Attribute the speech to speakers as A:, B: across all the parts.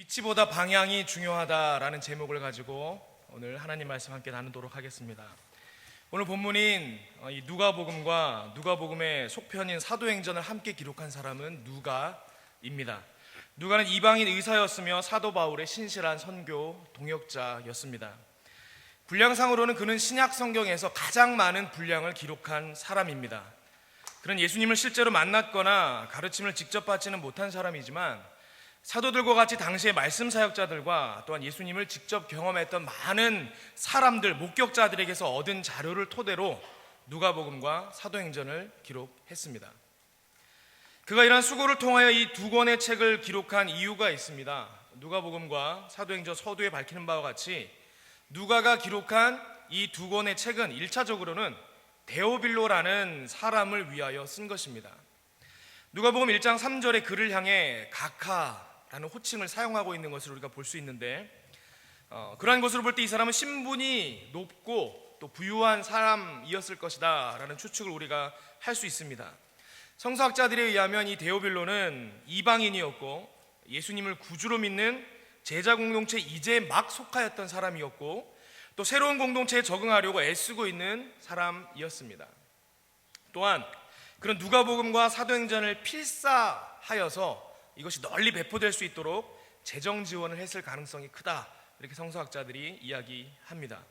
A: 위치보다 방향이 중요하다라는 제목을 가지고 오늘 하나님 말씀 함께 나누도록 하겠습니다. 오늘 본문인 이 누가복음과 누가복음의 속편인 사도행전을 함께 기록한 사람은 누가입니다. 누가는 이방인 의사였으며 사도 바울의 신실한 선교 동역자였습니다. 분량상으로는 그는 신약 성경에서 가장 많은 분량을 기록한 사람입니다. 그는 예수님을 실제로 만났거나 가르침을 직접 받지는 못한 사람이지만 사도들과 같이 당시의 말씀 사역자들과 또한 예수님을 직접 경험했던 많은 사람들, 목격자들에게서 얻은 자료를 토대로 누가복음과 사도행전을 기록했습니다. 그가 이러한 수고를 통하여 이 두 권의 책을 기록한 이유가 있습니다. 누가복음과 사도행전 서두에 밝히는 바와 같이 누가가 기록한 이 두 권의 책은 1차적으로는 데오빌로라는 사람을 위하여 쓴 것입니다. 누가복음 1장 3절에 그를 향해 각하라는 호칭을 사용하고 있는 것을 우리가 볼 수 있는데 그러한 것으로 볼 때 이 사람은 신분이 높고 또 부유한 사람이었을 것이다 라는 추측을 우리가 할 수 있습니다. 성서학자들에 의하면 이 데오빌로는 이방인이었고 예수님을 구주로 믿는 제자 공동체에 이제 막 속하였던 사람이었고 또 새로운 공동체에 적응하려고 애쓰고 있는 사람이었습니다. 또한 그런 누가복음과 사도행전을 필사하여서 이것이 널리 배포될 수 있도록 재정 지원을 했을 가능성이 크다, 이렇게 성서학자들이 이야기합니다.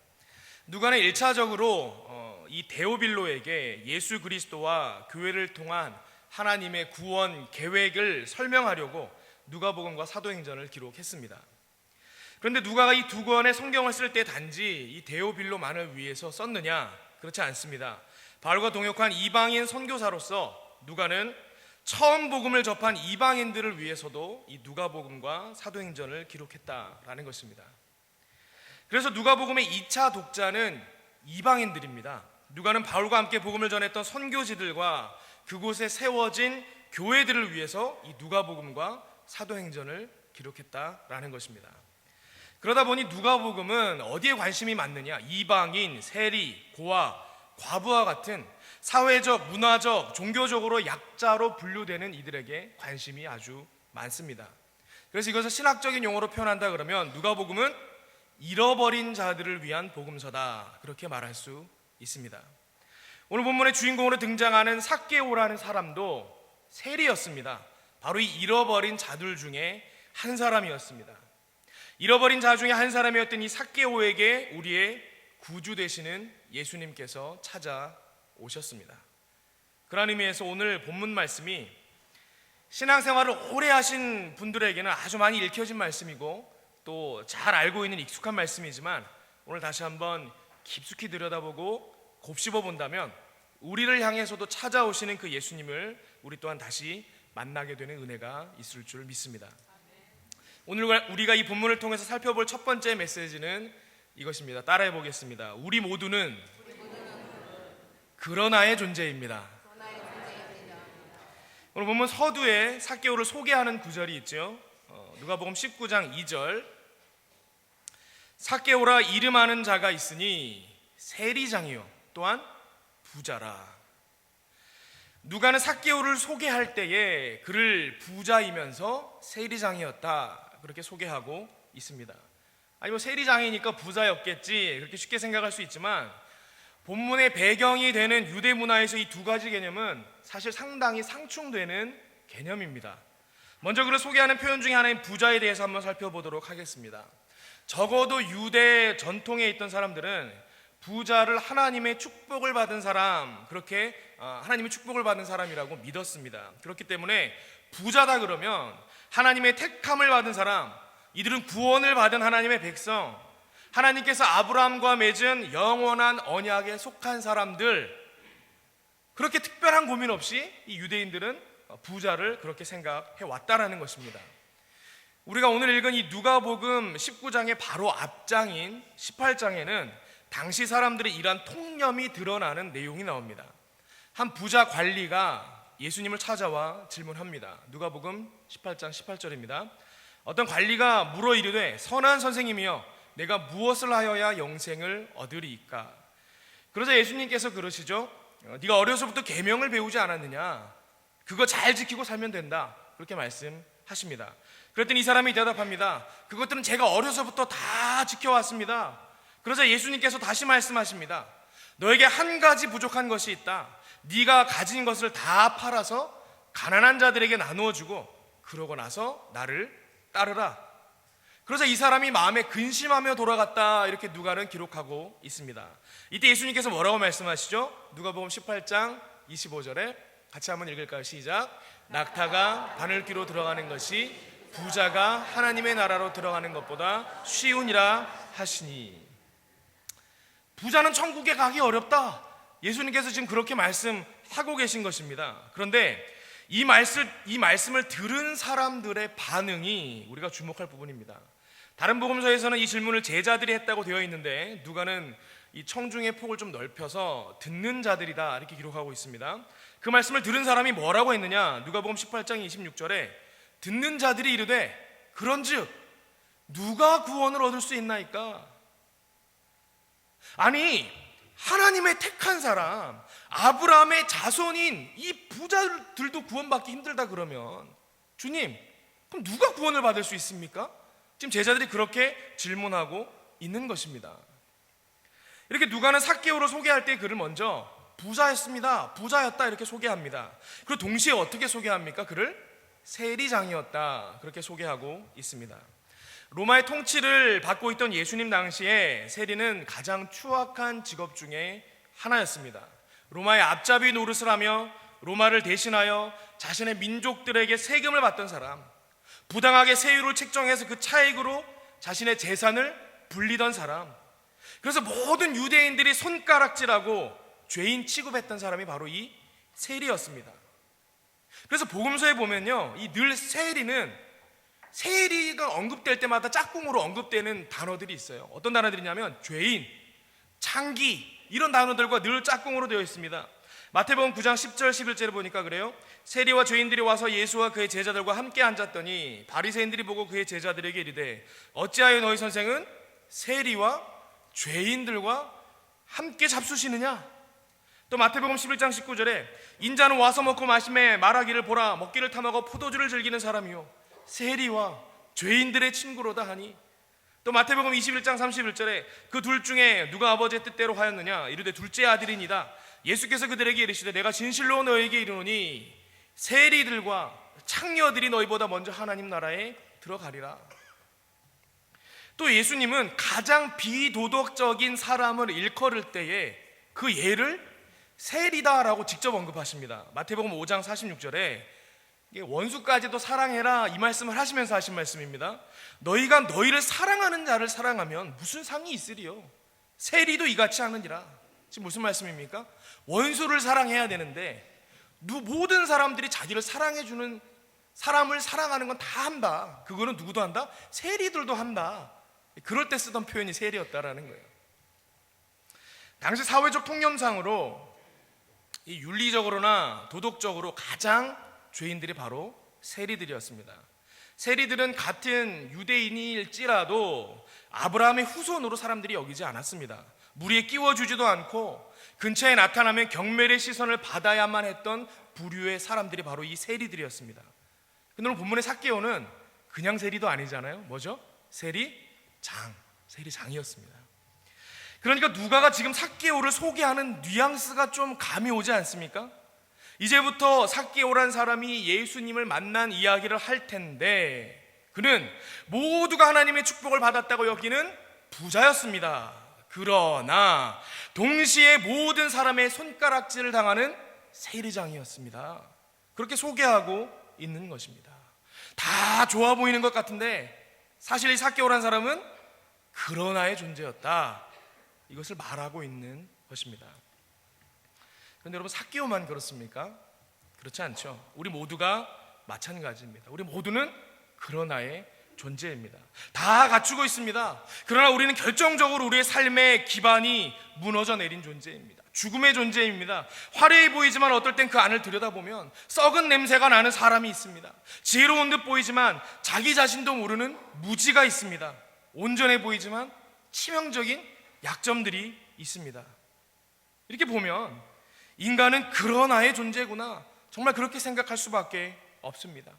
A: 누가는 1차적으로 이 데오빌로에게 예수 그리스도와 교회를 통한 하나님의 구원 계획을 설명하려고 누가복음과 사도행전을 기록했습니다. 그런데 누가가 이 두 권의 성경을 쓸 때 단지 이 데오빌로만을 위해서 썼느냐? 그렇지 않습니다. 바울과 동역한 이방인 선교사로서 누가는 처음 복음을 접한 이방인들을 위해서도 이 누가복음과 사도행전을 기록했다라는 것입니다. 그래서 누가복음의 2차 독자는 이방인들입니다. 누가는 바울과 함께 복음을 전했던 선교지들과 그곳에 세워진 교회들을 위해서 이 누가복음과 사도행전을 기록했다라는 것입니다. 그러다 보니 누가복음은 어디에 관심이 많느냐? 이방인, 세리, 고아, 과부와 같은 사회적, 문화적, 종교적으로 약자로 분류되는 이들에게 관심이 아주 많습니다. 그래서 이것을 신학적인 용어로 표현한다 그러면 누가복음은 잃어버린 자들을 위한 복음서다, 그렇게 말할 수 있습니다. 오늘 본문의 주인공으로 등장하는 삭개오라는 사람도 세리였습니다. 바로 이 잃어버린 자들 중에 한 사람이었습니다. 잃어버린 자 중에 한 사람이었던 이 삭개오에게 우리의 구주 되시는 예수님께서 찾아오셨습니다. 그런 의미에서 오늘 본문 말씀이 신앙생활을 오래 하신 분들에게는 아주 많이 읽혀진 말씀이고 또 잘 알고 있는 익숙한 말씀이지만 오늘 다시 한번 깊숙이 들여다보고 곱씹어 본다면 우리를 향해서도 찾아오시는 그 예수님을 우리 또한 다시 만나게 되는 은혜가 있을 줄 믿습니다. 오늘 우리가 이 본문을 통해서 살펴볼 첫 번째 메시지는 이것입니다. 따라해 보겠습니다. 우리 모두는 그러나의 존재입니다. 오늘 본문 서두에 삭개오를 소개하는 구절이 있죠. 누가복음 19장 2절, 삭개오라 이름하는 자가 있으니 세리장이요 또한 부자라. 누가는 삭개오를 소개할 때에 그를 부자이면서 세리장이었다, 그렇게 소개하고 있습니다. 아니 뭐 세리장이니까 부자였겠지, 그렇게 쉽게 생각할 수 있지만 본문의 배경이 되는 유대 문화에서 이 두 가지 개념은 사실 상당히 상충되는 개념입니다. 먼저 그를 소개하는 표현 중에 하나인 부자에 대해서 한번 살펴보도록 하겠습니다. 적어도 유대 전통에 있던 사람들은 부자를 하나님의 축복을 받은 사람, 그렇게 하나님의 축복을 받은 사람이라고 믿었습니다. 그렇기 때문에 부자다 그러면 하나님의 택함을 받은 사람, 이들은 구원을 받은 하나님의 백성, 하나님께서 아브라함과 맺은 영원한 언약에 속한 사람들, 그렇게 특별한 고민 없이 이 유대인들은 부자를 그렇게 생각해 왔다라는 것입니다. 우리가 오늘 읽은 이 누가복음 19장의 바로 앞장인 18장에는 당시 사람들의 이러한 통념이 드러나는 내용이 나옵니다. 한 부자 관리가 예수님을 찾아와 질문합니다. 누가복음 18장 18절입니다. 어떤 관리가 물어 이르되 선한 선생님이여 내가 무엇을 하여야 영생을 얻으리이까? 그러자 예수님께서 그러시죠. 네가 어려서부터 계명을 배우지 않았느냐? 그거 잘 지키고 살면 된다, 그렇게 말씀하십니다. 하십니다. 그랬더니 이 사람이 대답합니다. 그것들은 제가 어려서부터 다 지켜왔습니다. 그러자 예수님께서 다시 말씀하십니다. 너에게 한 가지 부족한 것이 있다. 네가 가진 것을 다 팔아서 가난한 자들에게 나누어 주고 그러고 나서 나를 따르라. 그러자 이 사람이 마음에 근심하며 돌아갔다. 이렇게 누가는 기록하고 있습니다. 이때 예수님께서 뭐라고 말씀하시죠? 누가복음 18장 25절에 같이 한번 읽을까요? 시작. 낙타가 바늘귀로 들어가는 것이 부자가 하나님의 나라로 들어가는 것보다 쉬우니라 하시니. 부자는 천국에 가기 어렵다. 예수님께서 지금 그렇게 말씀하고 계신 것입니다. 그런데 이 말씀을 들은 사람들의 반응이 우리가 주목할 부분입니다. 다른 복음서에서는 이 질문을 제자들이 했다고 되어 있는데 누가는 이 청중의 폭을 좀 넓혀서 듣는 자들이다 이렇게 기록하고 있습니다. 그 말씀을 들은 사람이 뭐라고 했느냐? 누가복음 18장 26절에 듣는 자들이 이르되 그런즉 누가 구원을 얻을 수 있나이까? 아니, 하나님의 택한 사람 아브라함의 자손인 이 부자들도 구원받기 힘들다 그러면 주님, 그럼 누가 구원을 받을 수 있습니까? 지금 제자들이 그렇게 질문하고 있는 것입니다. 이렇게 누가는 삭개오를 소개할 때 그를 먼저 부자였습니다, 부자였다 이렇게 소개합니다. 그리고 동시에 어떻게 소개합니까? 그를 세리장이었다 그렇게 소개하고 있습니다. 로마의 통치를 받고 있던 예수님 당시에 세리는 가장 추악한 직업 중에 하나였습니다. 로마의 앞잡이 노릇을 하며 로마를 대신하여 자신의 민족들에게 세금을 받던 사람, 부당하게 세율을 책정해서 그 차익으로 자신의 재산을 불리던 사람, 그래서 모든 유대인들이 손가락질하고 죄인 취급했던 사람이 바로 이 세리였습니다. 그래서 복음서에 보면요, 이 늘 세리가 언급될 때마다 짝꿍으로 언급되는 단어들이 있어요. 어떤 단어들이냐면 죄인, 창기 이런 단어들과 늘 짝꿍으로 되어 있습니다. 마태복음 9장 10절 11절을 보니까 그래요. 세리와 죄인들이 와서 예수와 그의 제자들과 함께 앉았더니 바리새인들이 보고 그의 제자들에게 이르되 어찌하여 너희 선생은 세리와 죄인들과 함께 잡수시느냐? 또 마태복음 11장 19절에 인자는 와서 먹고 마시매 말하기를 보라 먹기를 탐하고 포도주를 즐기는 사람이요 세리와 죄인들의 친구로다 하니. 또 마태복음 21장 31절에 그 둘 중에 누가 아버지의 뜻대로 하였느냐? 이르되 둘째 아들이니이다. 예수께서 그들에게 이르시되 내가 진실로 너희에게 이르노니 세리들과 창녀들이 너희보다 먼저 하나님 나라에 들어가리라. 또 예수님은 가장 비도덕적인 사람을 일컬을 때에 그 예를 세리다라고 직접 언급하십니다. 마태복음 5장 46절에 원수까지도 사랑해라 이 말씀을 하시면서 하신 말씀입니다. 너희가 너희를 사랑하는 자를 사랑하면 무슨 상이 있으리요? 세리도 이같이 하느니라. 지금 무슨 말씀입니까? 원수를 사랑해야 되는데 모든 사람들이 자기를 사랑해주는 사람을 사랑하는 건 다 한다. 그거는 누구도 한다? 세리들도 한다. 그럴 때 쓰던 표현이 세리였다라는 거예요. 당시 사회적 통념상으로 이 윤리적으로나 도덕적으로 가장 죄인들이 바로 세리들이었습니다. 세리들은 같은 유대인일지라도 아브라함의 후손으로 사람들이 여기지 않았습니다. 무리에 끼워주지도 않고 근처에 나타나면 경멸의 시선을 받아야만 했던 부류의 사람들이 바로 이 세리들이었습니다. 근데 오늘 본문의 삭개오는 그냥 세리도 아니잖아요. 뭐죠? 세리장이었습니다. 그러니까 누가가 지금 삭개오를 소개하는 뉘앙스가 좀 감이 오지 않습니까? 이제부터 삭개오란 사람이 예수님을 만난 이야기를 할 텐데 그는 모두가 하나님의 축복을 받았다고 여기는 부자였습니다. 그러나 동시에 모든 사람의 손가락질을 당하는 세리장이었습니다. 그렇게 소개하고 있는 것입니다. 다 좋아 보이는 것 같은데 사실 이 삭개오란 사람은 그러나의 존재였다. 이것을 말하고 있는 것입니다. 그런데 여러분, 삭개오만 그렇습니까? 그렇지 않죠. 우리 모두가 마찬가지입니다. 우리 모두는 그러나의 존재입니다. 다 갖추고 있습니다. 그러나 우리는 결정적으로 우리의 삶의 기반이 무너져 내린 존재입니다. 죽음의 존재입니다. 화려해 보이지만 어떨 땐 그 안을 들여다보면 썩은 냄새가 나는 사람이 있습니다. 지혜로운 듯 보이지만 자기 자신도 모르는 무지가 있습니다. 온전해 보이지만 치명적인 약점들이 있습니다. 이렇게 보면 인간은 그러나의 존재구나, 정말 그렇게 생각할 수밖에 없습니다.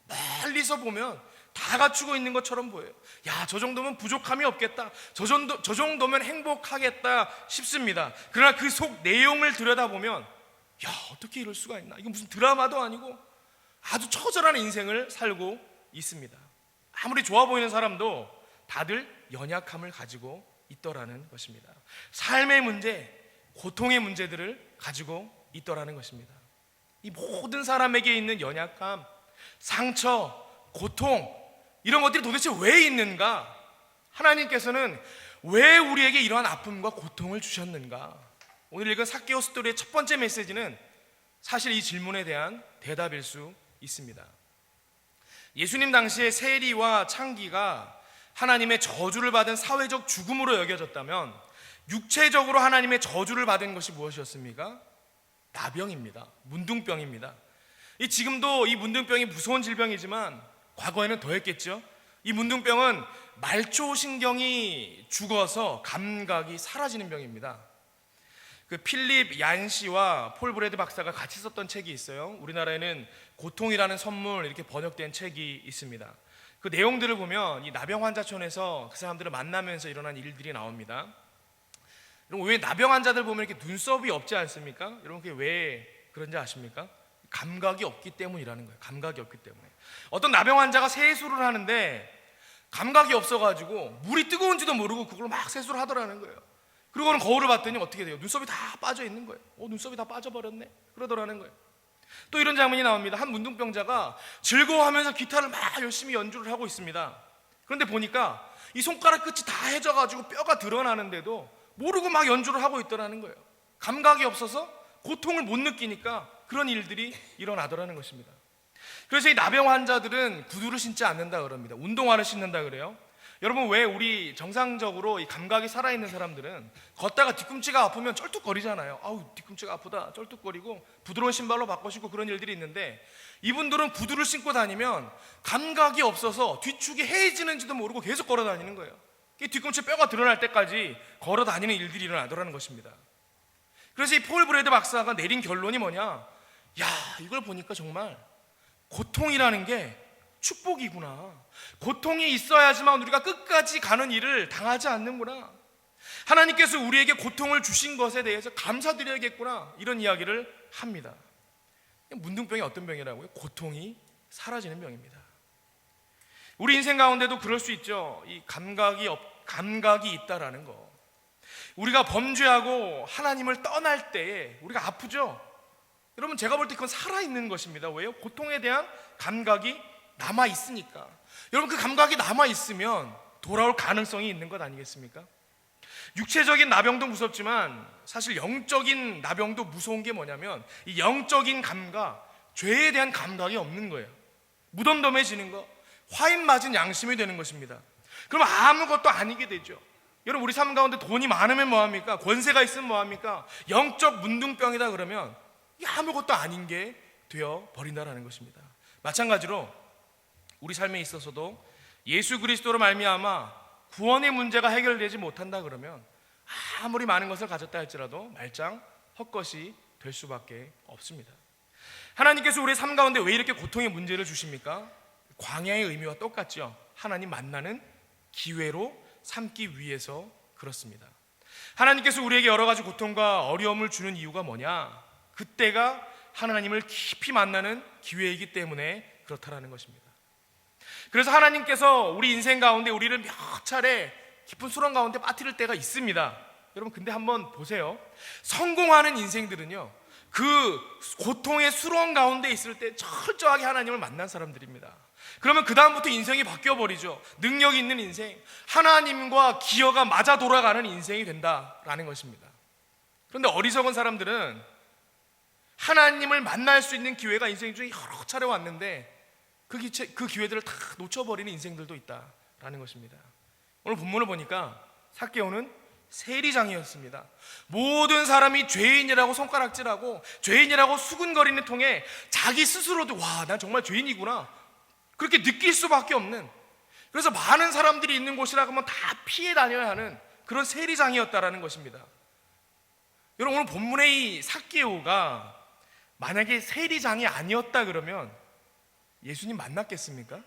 A: 멀리서 보면 다 갖추고 있는 것처럼 보여요. 야, 저 정도면 부족함이 없겠다. 저 정도면 행복하겠다 싶습니다. 그러나 그 속 내용을 들여다보면 야, 어떻게 이럴 수가 있나? 이건 무슨 드라마도 아니고 아주 처절한 인생을 살고 있습니다. 아무리 좋아 보이는 사람도 다들 연약함을 가지고 있더라는 것입니다. 삶의 문제, 고통의 문제들을 가지고 있더라는 것입니다. 이 모든 사람에게 있는 연약함, 상처, 고통, 이런 것들이 도대체 왜 있는가? 하나님께서는 왜 우리에게 이러한 아픔과 고통을 주셨는가? 오늘 읽은 삭개오 스토리의 첫 번째 메시지는 사실 이 질문에 대한 대답일 수 있습니다. 예수님 당시에 세리와 창기가 하나님의 저주를 받은 사회적 죽음으로 여겨졌다면 육체적으로 하나님의 저주를 받은 것이 무엇이었습니까? 나병입니다. 문둥병입니다. 지금도 이 문둥병이 무서운 질병이지만 과거에는 더했겠죠. 이 문둥병은 말초신경이 죽어서 감각이 사라지는 병입니다. 그 필립 얀시와 폴 브래드 박사가 같이 썼던 책이 있어요. 우리나라에는 고통이라는 선물 이렇게 번역된 책이 있습니다. 그 내용들을 보면 이 나병 환자촌에서 그 사람들을 만나면서 일어난 일들이 나옵니다. 여러분, 왜 나병 환자들 보면 이렇게 눈썹이 없지 않습니까? 여러분, 그게 왜 그런지 아십니까? 감각이 없기 때문이라는 거예요. 감각이 없기 때문에. 어떤 나병 환자가 세수를 하는데 감각이 없어가지고 물이 뜨거운지도 모르고 그걸 막 세수를 하더라는 거예요. 그리고는 거울을 봤더니 어떻게 돼요? 눈썹이 다 빠져 있는 거예요. 눈썹이 다 빠져버렸네. 그러더라는 거예요. 또 이런 장면이 나옵니다. 한 문둥병자가 즐거워하면서 기타를 막 열심히 연주를 하고 있습니다. 그런데 보니까 이 손가락 끝이 다 해져가지고 뼈가 드러나는데도 모르고 막 연주를 하고 있더라는 거예요. 감각이 없어서 고통을 못 느끼니까 그런 일들이 일어나더라는 것입니다. 그래서 이 나병 환자들은 구두를 신지 않는다 그럽니다. 운동화를 신는다 그래요. 여러분, 왜 우리 정상적으로 이 감각이 살아있는 사람들은 걷다가 뒤꿈치가 아프면 쩔뚝거리잖아요. 아우, 뒤꿈치가 아프다 쩔뚝거리고 부드러운 신발로 바꿔 신고 그런 일들이 있는데, 이분들은 구두를 신고 다니면 감각이 없어서 뒤축이 해지는지도 모르고 계속 걸어 다니는 거예요. 뒤꿈치 뼈가 드러날 때까지 걸어 다니는 일들이 일어나더라는 것입니다. 그래서 이 폴 브래드 박사가 내린 결론이 뭐냐? 야, 이걸 보니까 정말 고통이라는 게 축복이구나. 고통이 있어야지만 우리가 끝까지 가는 일을 당하지 않는구나. 하나님께서 우리에게 고통을 주신 것에 대해서 감사드려야겠구나. 이런 이야기를 합니다. 문둥병이 어떤 병이라고요? 고통이 사라지는 병입니다. 우리 인생 가운데도 그럴 수 있죠. 이 감각이 있다라는 거. 우리가 범죄하고 하나님을 떠날 때에 우리가 아프죠. 여러분, 제가 볼 때 그건 살아있는 것입니다. 왜요? 고통에 대한 감각이 남아있으니까. 여러분, 그 감각이 남아있으면 돌아올 가능성이 있는 것 아니겠습니까? 육체적인 나병도 무섭지만 사실 영적인 나병도 무서운 게 뭐냐면 이 영적인 감각, 죄에 대한 감각이 없는 거예요. 무덤덤해지는 거, 화인 맞은 양심이 되는 것입니다. 그럼 아무것도 아니게 되죠. 여러분, 우리 삶 가운데 돈이 많으면 뭐합니까? 권세가 있으면 뭐합니까? 영적 문둥병이다 그러면 아무것도 아닌 게 되어 버린다라는 것입니다. 마찬가지로 우리 삶에 있어서도 예수 그리스도로 말미암아 구원의 문제가 해결되지 못한다 그러면 아무리 많은 것을 가졌다 할지라도 말짱 헛것이 될 수밖에 없습니다. 하나님께서 우리의 삶 가운데 왜 이렇게 고통의 문제를 주십니까? 광야의 의미와 똑같죠. 하나님 만나는 기회로 삼기 위해서 그렇습니다. 하나님께서 우리에게 여러 가지 고통과 어려움을 주는 이유가 뭐냐? 그때가 하나님을 깊이 만나는 기회이기 때문에 그렇다라는 것입니다. 그래서 하나님께서 우리 인생 가운데 우리를 몇 차례 깊은 수렁 가운데 빠뜨릴 때가 있습니다. 여러분, 근데 한번 보세요. 성공하는 인생들은요, 그 고통의 수렁 가운데 있을 때 철저하게 하나님을 만난 사람들입니다. 그러면 그 다음부터 인생이 바뀌어버리죠. 능력 있는 인생, 하나님과 기여가 맞아 돌아가는 인생이 된다라는 것입니다. 그런데 어리석은 사람들은 하나님을 만날 수 있는 기회가 인생 중에 여러 차례 왔는데 그 기회들을 다 놓쳐버리는 인생들도 있다라는 것입니다. 오늘 본문을 보니까 삭개오는 세리장이었습니다. 모든 사람이 죄인이라고 손가락질하고 죄인이라고 수군거리는 통에 자기 스스로도 와, 난 정말 죄인이구나 그렇게 느낄 수밖에 없는, 그래서 많은 사람들이 있는 곳이라고 하면 다 피해 다녀야 하는 그런 세리장이었다라는 것입니다. 여러분, 오늘 본문의 이 삭개오가 만약에 세리장이 아니었다 그러면 예수님 만났겠습니까?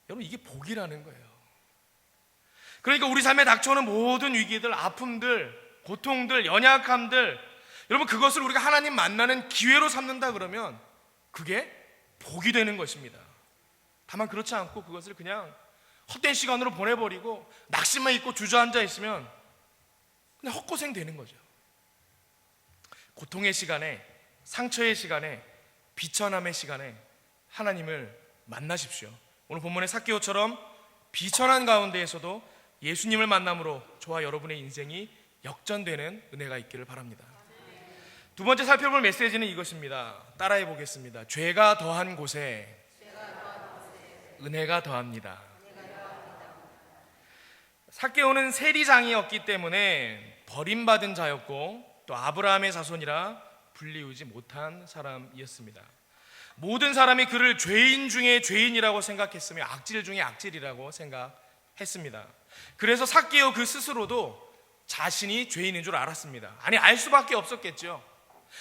A: 여러분, 이게 복이라는 거예요. 그러니까 우리 삶에 닥쳐오는 모든 위기들, 아픔들, 고통들, 연약함들, 여러분, 그것을 우리가 하나님 만나는 기회로 삼는다 그러면 그게 복이 되는 것입니다. 다만 그렇지 않고 그것을 그냥 헛된 시간으로 보내버리고 낙심만 있고 주저앉아 있으면 그냥 헛고생 되는 거죠. 고통의 시간에, 상처의 시간에, 비천함의 시간에 하나님을 만나십시오. 오늘 본문의 삭개오처럼 비천한 가운데에서도 예수님을 만남으로 저와 여러분의 인생이 역전되는 은혜가 있기를 바랍니다. 두 번째 살펴볼 메시지는 이것입니다. 따라해 보겠습니다. 죄가 더한 곳에 은혜가 더합니다. 삭개오는 세리장이었기 때문에 버림받은 자였고 또 아브라함의 자손이라 불리우지 못한 사람이었습니다. 모든 사람이 그를 죄인 중에 죄인이라고 생각했으며 악질 중에 악질이라고 생각했습니다. 그래서 삭개오 그 스스로도 자신이 죄인인 줄 알았습니다. 아니, 알 수밖에 없었겠죠.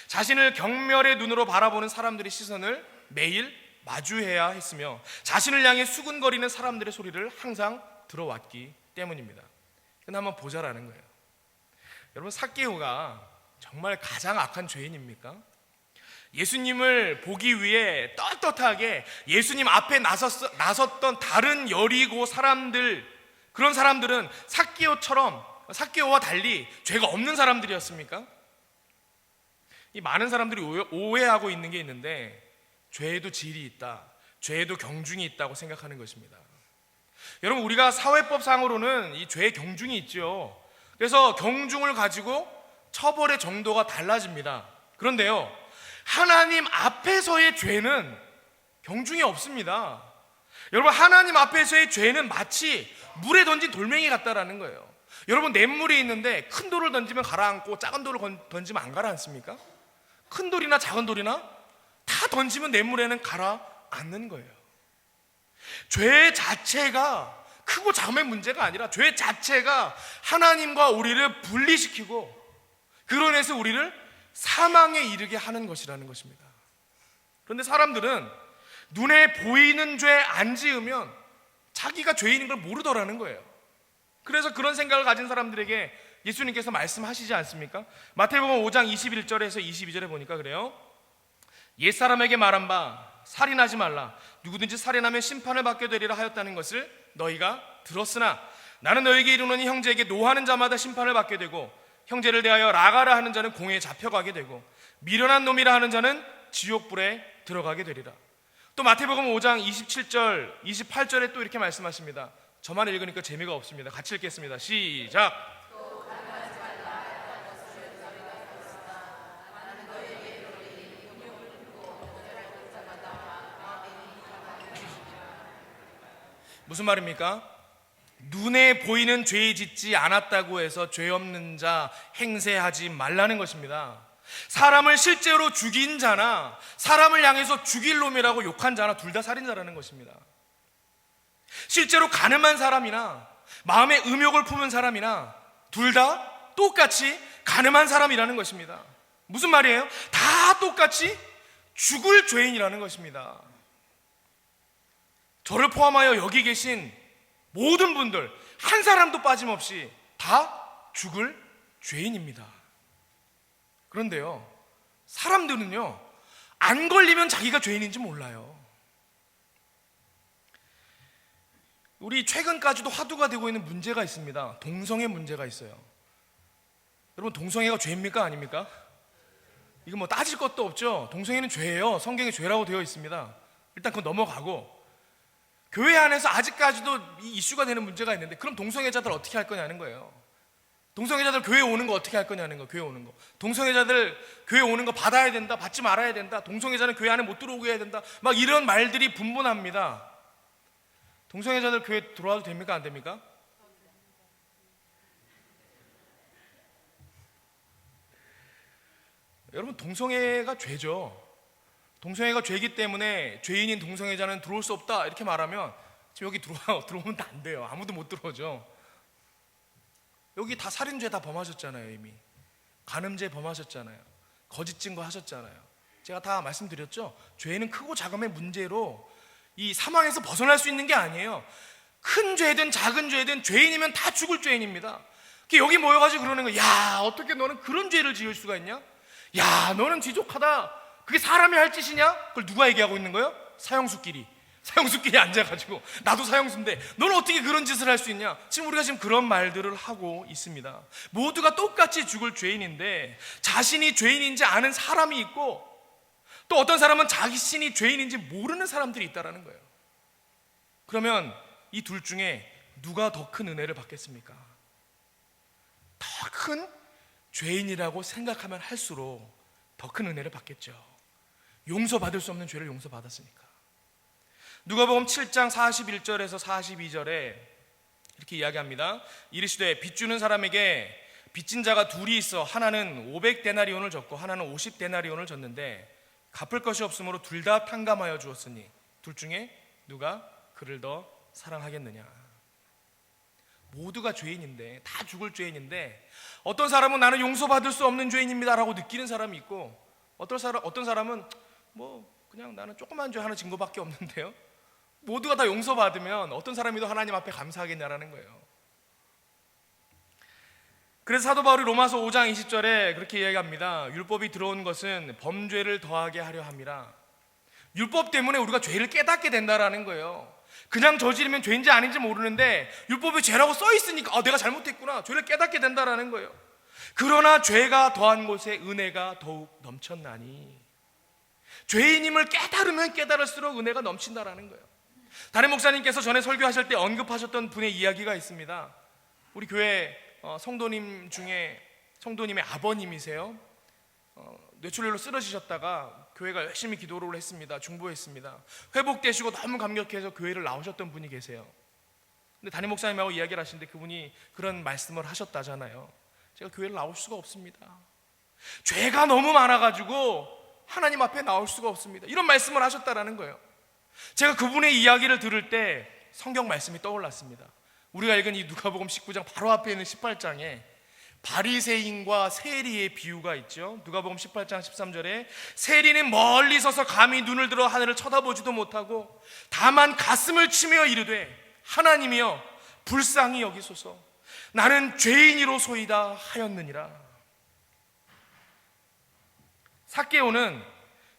A: 자신을 경멸의 눈으로 바라보는 사람들의 시선을 매일 마주해야 했으며 자신을 향해 수군거리는 사람들의 소리를 항상 들어왔기 때문입니다. 근데 한번 보자라는 거예요. 여러분, 삭개오가 정말 가장 악한 죄인입니까? 예수님을 보기 위해 떳떳하게 예수님 앞에 나섰던 다른 여리고 사람들, 그런 사람들은 삭개오와 달리 죄가 없는 사람들이었습니까? 이 많은 사람들이 오해하고 있는 게 있는데, 죄에도 질이 있다, 죄에도 경중이 있다고 생각하는 것입니다. 여러분, 우리가 사회법상으로는 이 죄의 경중이 있죠. 그래서 경중을 가지고 처벌의 정도가 달라집니다. 그런데요, 하나님 앞에서의 죄는 경중이 없습니다. 여러분, 하나님 앞에서의 죄는 마치 물에 던진 돌멩이 같다라는 거예요. 여러분, 냇물이 있는데 큰 돌을 던지면 가라앉고 작은 돌을 던지면 안 가라앉습니까? 큰 돌이나 작은 돌이나 다 던지면 냇물에는 가라앉는 거예요. 죄 자체가 크고 작음의 문제가 아니라 죄 자체가 하나님과 우리를 분리시키고 그로 인해서 우리를 사망에 이르게 하는 것이라는 것입니다. 그런데 사람들은 눈에 보이는 죄 안 지으면 자기가 죄인인 걸 모르더라는 거예요. 그래서 그런 생각을 가진 사람들에게 예수님께서 말씀하시지 않습니까? 마태복음 5장 21절에서 22절에 보니까 그래요. 옛사람에게 말한 바 살인하지 말라, 누구든지 살인하면 심판을 받게 되리라 하였다는 것을 너희가 들었으나 나는 너희에게 이르노니 형제에게 노하는 자마다 심판을 받게 되고 형제를 대하여 라가라 하는 자는 공회에 잡혀가게 되고 미련한 놈이라 하는 자는 지옥불에 들어가게 되리라. 또 마태복음 5장 27절 28절에 또 이렇게 말씀하십니다. 저만 읽으니까 재미가 없습니다. 같이 읽겠습니다. 시작. 무슨 말입니까? 눈에 보이는 죄 짓지 않았다고 해서 죄 없는 자 행세하지 말라는 것입니다. 사람을 실제로 죽인 자나 사람을 향해서 죽일 놈이라고 욕한 자나 둘 다 살인자라는 것입니다. 실제로 가늠한 사람이나 마음에 음욕을 품은 사람이나 둘 다 똑같이 가늠한 사람이라는 것입니다. 무슨 말이에요? 다 똑같이 죽을 죄인이라는 것입니다. 저를 포함하여 여기 계신 모든 분들 한 사람도 빠짐없이 다 죽을 죄인입니다. 그런데요, 사람들은요, 안 걸리면 자기가 죄인인지 몰라요. 우리 최근까지도 화두가 되고 있는 문제가 있습니다. 동성애 문제가 있어요. 여러분, 동성애가 죄입니까? 아닙니까? 이거 뭐 따질 것도 없죠. 동성애는 죄예요. 성경에 죄라고 되어 있습니다. 일단 그거 넘어가고, 교회 안에서 아직까지도 이 이슈가 되는 문제가 있는데, 그럼 동성애자들 어떻게 할 거냐는 거예요. 동성애자들 교회 오는 거 어떻게 할 거냐는 거. 교회 오는 거, 동성애자들 교회 오는 거 받아야 된다, 받지 말아야 된다, 동성애자는 교회 안에 못 들어오게 해야 된다, 막 이런 말들이 분분합니다. 동성애자들 교회 들어와도 됩니까? 안 됩니까? 여러분, 동성애가 죄죠. 동성애가 죄이기 때문에 죄인인 동성애자는 들어올 수 없다 이렇게 말하면 지금 여기 들어오면 안 돼요. 아무도 못 들어오죠. 여기 다 살인죄 다 범하셨잖아요. 이미 간음죄 범하셨잖아요. 거짓 증거 하셨잖아요. 제가 다 말씀드렸죠. 죄는 크고 작음의 문제로 이 사망에서 벗어날 수 있는 게 아니에요. 큰 죄든 작은 죄든 죄인이면 다 죽을 죄인입니다. 여기 모여가지고 그러는 거야. 야, 어떻게 너는 그런 죄를 지을 수가 있냐? 야, 너는 지족하다. 그게 사람이 할 짓이냐? 그걸 누가 얘기하고 있는 거예요? 사형수끼리 앉아가지고, 나도 사형수인데 너는 어떻게 그런 짓을 할 수 있냐? 지금 우리가 지금 그런 말들을 하고 있습니다. 모두가 똑같이 죽을 죄인인데 자신이 죄인인지 아는 사람이 있고, 또 어떤 사람은 자신이 죄인인지 모르는 사람들이 있다는 거예요. 그러면 이 둘 중에 누가 더 큰 은혜를 받겠습니까? 더 큰 죄인이라고 생각하면 할수록 더 큰 은혜를 받겠죠. 용서받을 수 없는 죄를 용서받았으니까. 누가복음 7장 41절에서 42절에 이렇게 이야기합니다. 이르시되 빚주는 사람에게 빚진 자가 둘이 있어 하나는 500데나리온을 졌고 하나는 50데나리온을 졌는데 갚을 것이 없으므로 둘 다 탕감하여 주었으니 둘 중에 누가 그를 더 사랑하겠느냐. 모두가 죄인인데, 다 죽을 죄인인데, 어떤 사람은 나는 용서받을 수 없는 죄인입니다 라고 느끼는 사람이 있고, 어떤 사람은 그냥 나는 조그만 죄 하나 진 거밖에 없는데요, 모두가 다 용서받으면 어떤 사람이 더 하나님 앞에 감사하겠냐라는 거예요. 그래서 사도 바울이 로마서 5장 20절에 그렇게 이야기합니다. 율법이 들어온 것은 범죄를 더하게 하려 함이라. 율법 때문에 우리가 죄를 깨닫게 된다라는 거예요. 그냥 저지르면 죄인지 아닌지 모르는데 율법에 죄라고 써 있으니까 내가 잘못했구나, 죄를 깨닫게 된다라는 거예요. 그러나 죄가 더한 곳에 은혜가 더욱 넘쳤나니, 죄인임을 깨달으면 깨달을수록 은혜가 넘친다라는 거예요. 담임 목사님께서 전에 설교하실 때 언급하셨던 분의 이야기가 있습니다. 우리 교회 성도님 중에 성도님의 아버님이세요. 뇌출혈로 쓰러지셨다가 교회가 열심히 기도를 했습니다. 중보했습니다. 회복되시고 너무 감격해서 교회를 나오셨던 분이 계세요. 근데 담임 목사님하고 이야기를 하시는데 그분이 그런 말씀을 하셨다잖아요. 제가 교회를 나올 수가 없습니다. 죄가 너무 많아가지고 하나님 앞에 나올 수가 없습니다. 이런 말씀을 하셨다라는 거예요. 제가 그분의 이야기를 들을 때 성경 말씀이 떠올랐습니다. 우리가 읽은 이 누가복음 19장 바로 앞에 있는 18장에 바리새인과 세리의 비유가 있죠. 누가복음 18장 13절에 세리는 멀리 서서 감히 눈을 들어 하늘을 쳐다보지도 못하고 다만 가슴을 치며 이르되 하나님이여 불쌍히 여기소서, 나는 죄인이로소이다 하였느니라. 삭개오는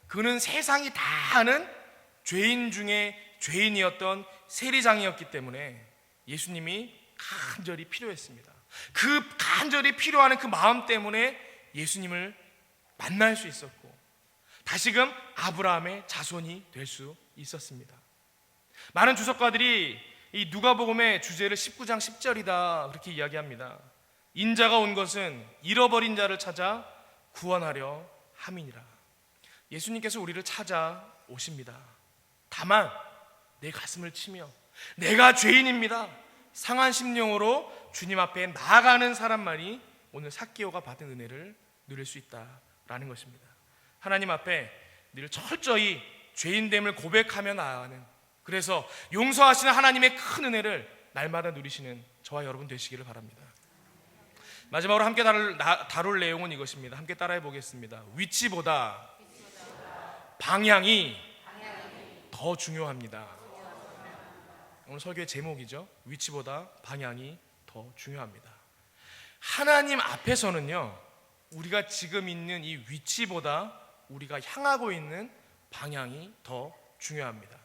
A: 그는 세상이 다 아는 죄인 중에 죄인이었던 세리장이었기 때문에 예수님이 간절히 필요했습니다. 그 간절히 필요한 그 마음 때문에 예수님을 만날 수 있었고 다시금 아브라함의 자손이 될 수 있었습니다. 많은 주석가들이 이 누가복음의 주제를 19장 10절이다 그렇게 이야기합니다. 인자가 온 것은 잃어버린 자를 찾아 구원하려 함이니라. 예수님께서 우리를 찾아오십니다. 다만 내 가슴을 치며 내가 죄인입니다, 상한 심령으로 주님 앞에 나아가는 사람만이 오늘 삭개오가 받은 은혜를 누릴 수 있다라는 것입니다. 하나님 앞에 늘 철저히 죄인됨을 고백하며 나아가는, 그래서 용서하시는 하나님의 큰 은혜를 날마다 누리시는 저와 여러분 되시기를 바랍니다. 마지막으로 함께 다룰 내용은 이것입니다. 함께 따라해 보겠습니다. 위치보다 방향이 더 중요합니다. 오늘 설교의 제목이죠. 위치보다 방향이 더 중요합니다. 하나님 앞에서는요, 우리가 지금 있는 이 위치보다 우리가 향하고 있는 방향이 더 중요합니다.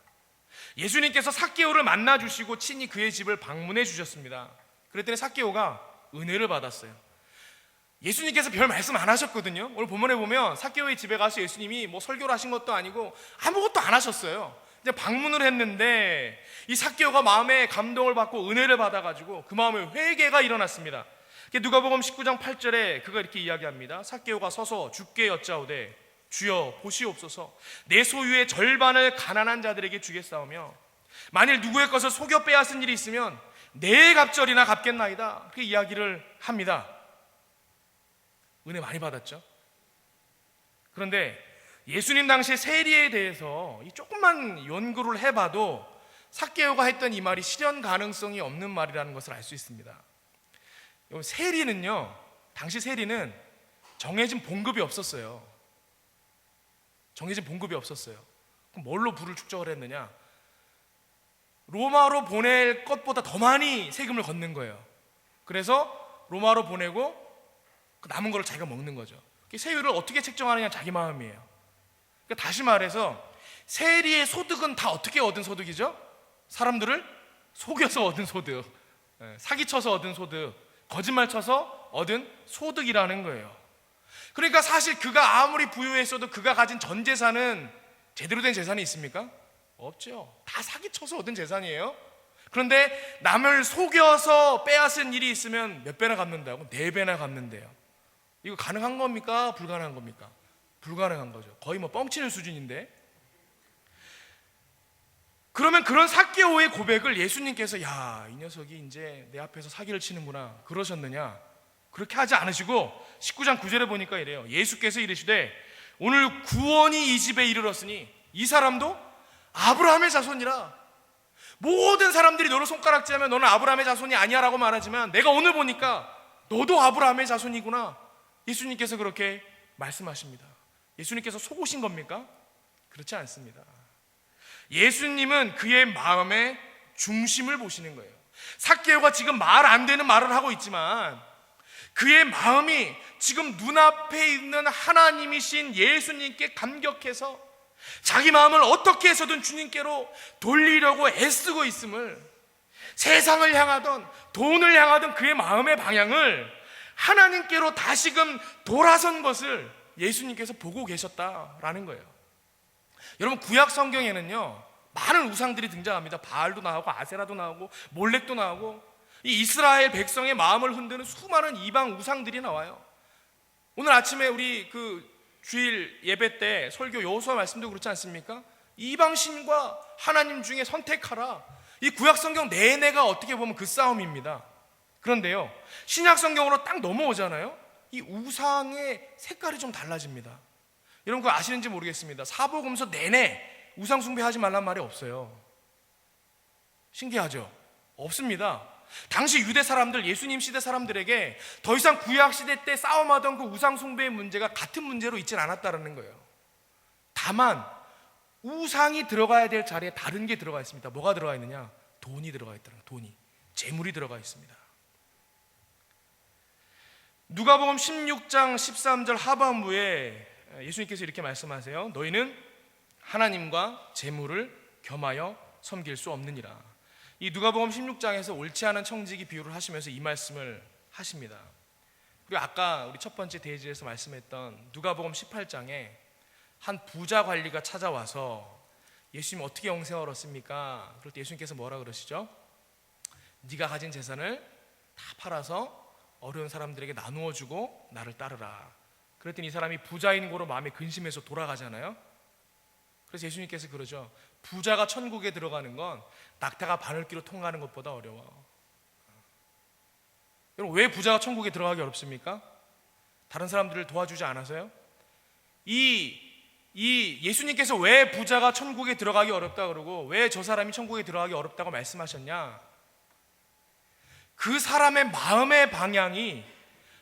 A: 예수님께서 삭개오를 만나 주시고 친히 그의 집을 방문해 주셨습니다. 그랬더니 삭개오가 은혜를 받았어요. 예수님께서 별 말씀 안 하셨거든요. 오늘 본문에 보면 삭개오의 집에 가서 예수님이 설교를 하신 것도 아니고 아무것도 안 하셨어요. 이제 방문을 했는데 이 삭개오가 마음에 감동을 받고 은혜를 받아가지고 그 마음에 회개가 일어났습니다. 누가복음 19장 8절에 그가 이렇게 이야기합니다. 삭개오가 서서 주께 여짜오되 주여 보시옵소서, 내 소유의 절반을 가난한 자들에게 주겠사오며 만일 누구의 것을 속여 빼앗은 일이 있으면 내 갑절이나 갚겠나이다. 그렇게 이야기를 합니다. 은혜 많이 받았죠. 그런데 예수님 당시 세리에 대해서 조금만 연구를 해봐도 삭개오가 했던 이 말이 실현 가능성이 없는 말이라는 것을 알 수 있습니다. 세리는요, 당시 세리는 정해진 봉급이 없었어요. 정해진 봉급이 없었어요. 그럼 뭘로 부를 축적을 했느냐? 로마로 보낼 것보다 더 많이 세금을 걷는 거예요. 그래서 로마로 보내고 그 남은 걸 자기가 먹는 거죠. 세율을 어떻게 책정하느냐 자기 마음이에요. 그러니까 다시 말해서 세리의 소득은 다 어떻게 얻은 소득이죠? 사람들을 속여서 얻은 소득, 사기쳐서 얻은 소득, 거짓말 쳐서 얻은 소득이라는 거예요. 그러니까 사실 그가 아무리 부유했어도 그가 가진 전 재산은 제대로 된 재산이 있습니까? 없죠. 다 사기쳐서 얻은 재산이에요. 그런데 남을 속여서 빼앗은 일이 있으면 몇 배나 갚는다고? 4배나 갚는데요. 이거 가능한 겁니까? 불가능한 겁니까? 불가능한 거죠. 거의 뭐 뻥치는 수준인데. 그러면 그런 삭개오의 고백을 예수님께서 야, 이 녀석이 이제 내 앞에서 사기를 치는구나 그러셨느냐? 그렇게 하지 않으시고 19장 9절에 보니까 이래요. 예수께서 이르시되 오늘 구원이 이 집에 이르렀으니 이 사람도 아브라함의 자손이라. 모든 사람들이 너를 손가락질하면 너는 아브라함의 자손이 아니야 라고 말하지만 내가 오늘 보니까 너도 아브라함의 자손이구나. 예수님께서 그렇게 말씀하십니다. 예수님께서 속으신 겁니까? 그렇지 않습니다. 예수님은 그의 마음의 중심을 보시는 거예요. 삭개오가 지금 말 안 되는 말을 하고 있지만 그의 마음이 지금 눈앞에 있는 하나님이신 예수님께 감격해서 자기 마음을 어떻게 해서든 주님께로 돌리려고 애쓰고 있음을, 세상을 향하던 돈을 향하던 그의 마음의 방향을 하나님께로 다시금 돌아선 것을 예수님께서 보고 계셨다라는 거예요. 여러분, 구약 성경에는요 많은 우상들이 등장합니다. 바알도 나오고 아세라도 나오고 몰렉도 나오고 이 이스라엘 백성의 마음을 흔드는 수많은 이방 우상들이 나와요. 오늘 아침에 우리 주일 예배 때 설교 여호수아 말씀도 그렇지 않습니까? 이방신과 하나님 중에 선택하라. 이 구약 성경 내내가 어떻게 보면 그 싸움입니다. 그런데요 신약 성경으로 딱 넘어오잖아요. 이 우상의 색깔이 좀 달라집니다. 여러분 그거 아시는지 모르겠습니다. 사복음서 내내 우상 숭배하지 말란 말이 없어요. 신기하죠? 없습니다. 당시 유대 사람들, 예수님 시대 사람들에게 더 이상 구약 시대 때 싸움하던 그 우상 숭배의 문제가 같은 문제로 있지는 않았다는 거예요. 다만 우상이 들어가야 될 자리에 다른 게 들어가 있습니다. 뭐가 들어가 있느냐? 돈이 들어가 있다는 거예요. 돈이, 재물이 들어가 있습니다. 누가복음 16장 13절 하반부에 예수님께서 이렇게 말씀하세요. 너희는 하나님과 재물을 겸하여 섬길 수 없느니라. 이 누가복음 16장에서 옳지 않은 청지기 비유를 하시면서 이 말씀을 하십니다. 그리고 아까 우리 첫 번째 대지에서 말씀했던 누가복음 18장에 한 부자 관리가 찾아와서 예수님 어떻게 영생을 얻습니까? 그럴 때 예수님께서 뭐라 그러시죠? 네가 가진 재산을 다 팔아서 어려운 사람들에게 나누어 주고 나를 따르라. 그랬더니 이 사람이 부자인 고로 마음에 근심해서 돌아가잖아요. 그래서 예수님께서 그러죠. 부자가 천국에 들어가는 건 낙타가 바늘귀로 통과하는 것보다 어려워. 여러분 왜 부자가 천국에 들어가기 어렵습니까? 다른 사람들을 도와주지 않아서요? 이 예수님께서 왜 부자가 천국에 들어가기 어렵다 그러고 왜 저 사람이 천국에 들어가기 어렵다고 말씀하셨냐? 그 사람의 마음의 방향이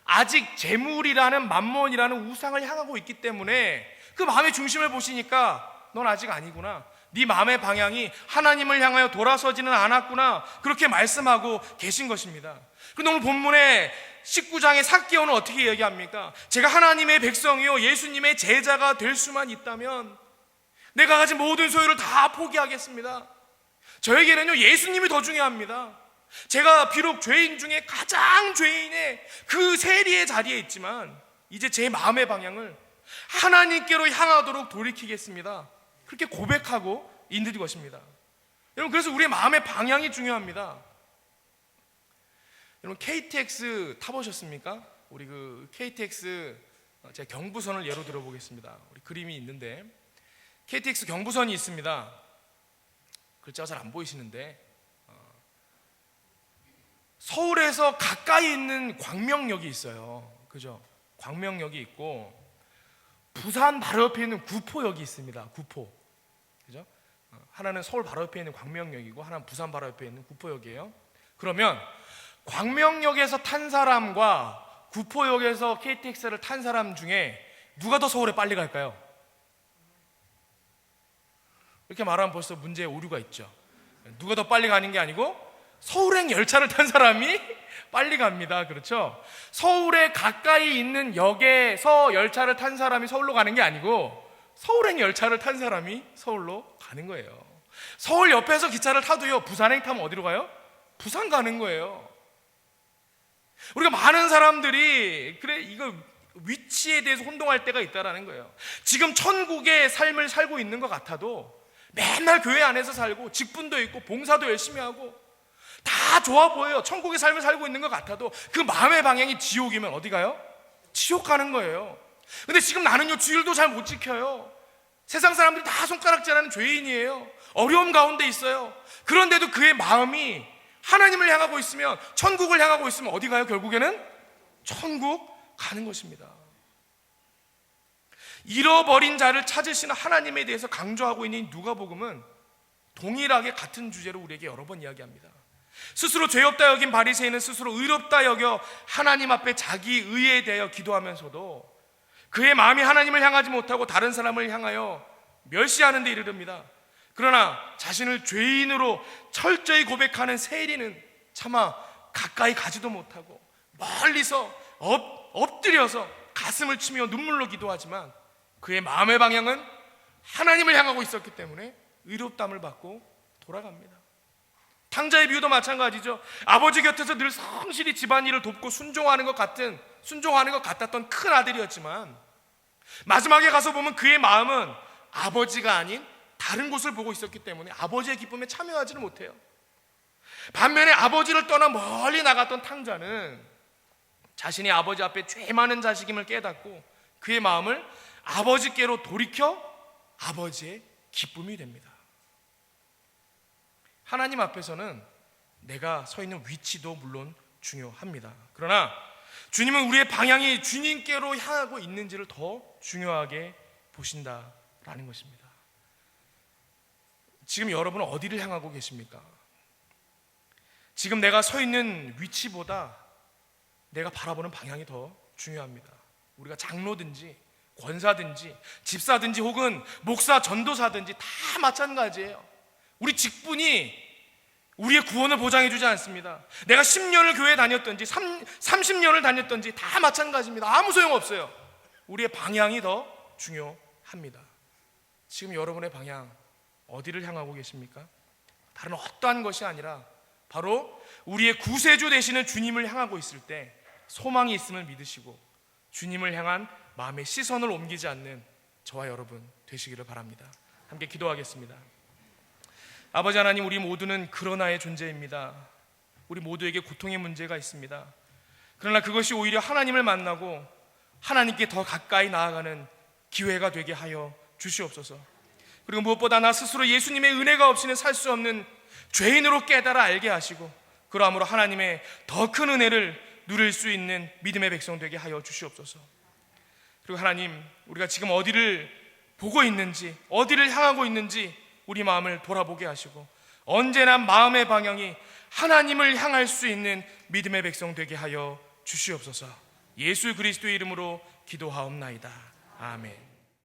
A: 아직 재물이라는 만몬이라는 우상을 향하고 있기 때문에 그 마음의 중심을 보시니까 넌 아직 아니구나. 네 마음의 방향이 하나님을 향하여 돌아서지는 않았구나. 그렇게 말씀하고 계신 것입니다. 그런데 오늘 본문에 19장의 삭개오는 어떻게 얘기합니까? 제가 하나님의 백성이요 예수님의 제자가 될 수만 있다면 내가 가진 모든 소유를 다 포기하겠습니다. 저에게는요 예수님이 더 중요합니다. 제가 비록 죄인 중에 가장 죄인의 그 세리의 자리에 있지만 이제 제 마음의 방향을 하나님께로 향하도록 돌이키겠습니다. 그렇게 고백하고 있는 것입니다. 여러분 그래서 우리의 마음의 방향이 중요합니다. 여러분 KTX 타보셨습니까? 우리 KTX 제가 경부선을 예로 들어보겠습니다. 우리 그림이 있는데 KTX 경부선이 있습니다. 글자가 잘 안 보이시는데 서울에서 가까이 있는 광명역이 있어요. 그죠? 광명역이 있고 부산 바로 옆에 있는 구포역이 있습니다. 구포. 그죠? 하나는 서울 바로 옆에 있는 광명역이고 하나는 부산 바로 옆에 있는 구포역이에요. 그러면 광명역에서 탄 사람과 구포역에서 KTX를 탄 사람 중에 누가 더 서울에 빨리 갈까요? 이렇게 말하면 벌써 문제에 오류가 있죠. 누가 더 빨리 가는 게 아니고 서울행 열차를 탄 사람이 빨리 갑니다. 그렇죠? 서울에 가까이 있는 역에서 열차를 탄 사람이 서울로 가는 게 아니고 서울행 열차를 탄 사람이 서울로 가는 거예요. 서울 옆에서 기차를 타도요, 부산행 타면 어디로 가요? 부산 가는 거예요. 우리가 많은 사람들이 그래 이거 위치에 대해서 혼동할 때가 있다라는 거예요. 지금 천국의 삶을 살고 있는 것 같아도 맨날 교회 안에서 살고 직분도 있고 봉사도 열심히 하고 다 좋아 보여요. 천국의 삶을 살고 있는 것 같아도 그 마음의 방향이 지옥이면 어디 가요? 지옥 가는 거예요. 근데 지금 나는요 주일도 잘 못 지켜요. 세상 사람들이 다 손가락질하는 죄인이에요. 어려움 가운데 있어요. 그런데도 그의 마음이 하나님을 향하고 있으면, 천국을 향하고 있으면 어디 가요? 결국에는 천국 가는 것입니다. 잃어버린 자를 찾으시는 하나님에 대해서 강조하고 있는 누가복음은 동일하게 같은 주제로 우리에게 여러 번 이야기합니다. 스스로 죄 없다 여긴 바리새인은 스스로 의롭다 여겨 하나님 앞에 자기 의에 대하여 기도하면서도 그의 마음이 하나님을 향하지 못하고 다른 사람을 향하여 멸시하는 데 이르릅니다. 그러나 자신을 죄인으로 철저히 고백하는 세리는 차마 가까이 가지도 못하고 멀리서 엎드려서 가슴을 치며 눈물로 기도하지만 그의 마음의 방향은 하나님을 향하고 있었기 때문에 의롭다함을 받고 돌아갑니다. 탕자의 비유도 마찬가지죠. 아버지 곁에서 늘 성실히 집안일을 돕고 순종하는 것 같았던 큰 아들이었지만 마지막에 가서 보면 그의 마음은 아버지가 아닌 다른 곳을 보고 있었기 때문에 아버지의 기쁨에 참여하지는 못해요. 반면에 아버지를 떠나 멀리 나갔던 탕자는 자신이 아버지 앞에 죄 많은 자식임을 깨닫고 그의 마음을 아버지께로 돌이켜 아버지의 기쁨이 됩니다. 하나님 앞에서는 내가 서 있는 위치도 물론 중요합니다. 그러나 주님은 우리의 방향이 주님께로 향하고 있는지를 더 중요하게 보신다라는 것입니다. 지금 여러분은 어디를 향하고 계십니까? 지금 내가 서 있는 위치보다 내가 바라보는 방향이 더 중요합니다. 우리가 장로든지 권사든지 집사든지 혹은 목사 전도사든지 다 마찬가지예요. 우리 직분이 우리의 구원을 보장해 주지 않습니다. 내가 10년을 교회에 다녔든지 30년을 다녔든지 다 마찬가지입니다. 아무 소용없어요. 우리의 방향이 더 중요합니다. 지금 여러분의 방향 어디를 향하고 계십니까? 다른 어떠한 것이 아니라 바로 우리의 구세주 되시는 주님을 향하고 있을 때 소망이 있음을 믿으시고 주님을 향한 마음의 시선을 옮기지 않는 저와 여러분 되시기를 바랍니다. 함께 기도하겠습니다. 아버지 하나님, 우리 모두는 그러나의 존재입니다. 우리 모두에게 고통의 문제가 있습니다. 그러나 그것이 오히려 하나님을 만나고 하나님께 더 가까이 나아가는 기회가 되게 하여 주시옵소서. 그리고 무엇보다 나 스스로 예수님의 은혜가 없이는 살 수 없는 죄인으로 깨달아 알게 하시고 그러함으로 하나님의 더 큰 은혜를 누릴 수 있는 믿음의 백성 되게 하여 주시옵소서. 그리고 하나님, 우리가 지금 어디를 보고 있는지, 어디를 향하고 있는지 우리 마음을 돌아보게 하시고 언제나 마음의 방향이 하나님을 향할 수 있는 믿음의 백성 되게 하여 주시옵소서. 예수 그리스도의 이름으로 기도하옵나이다. 아멘.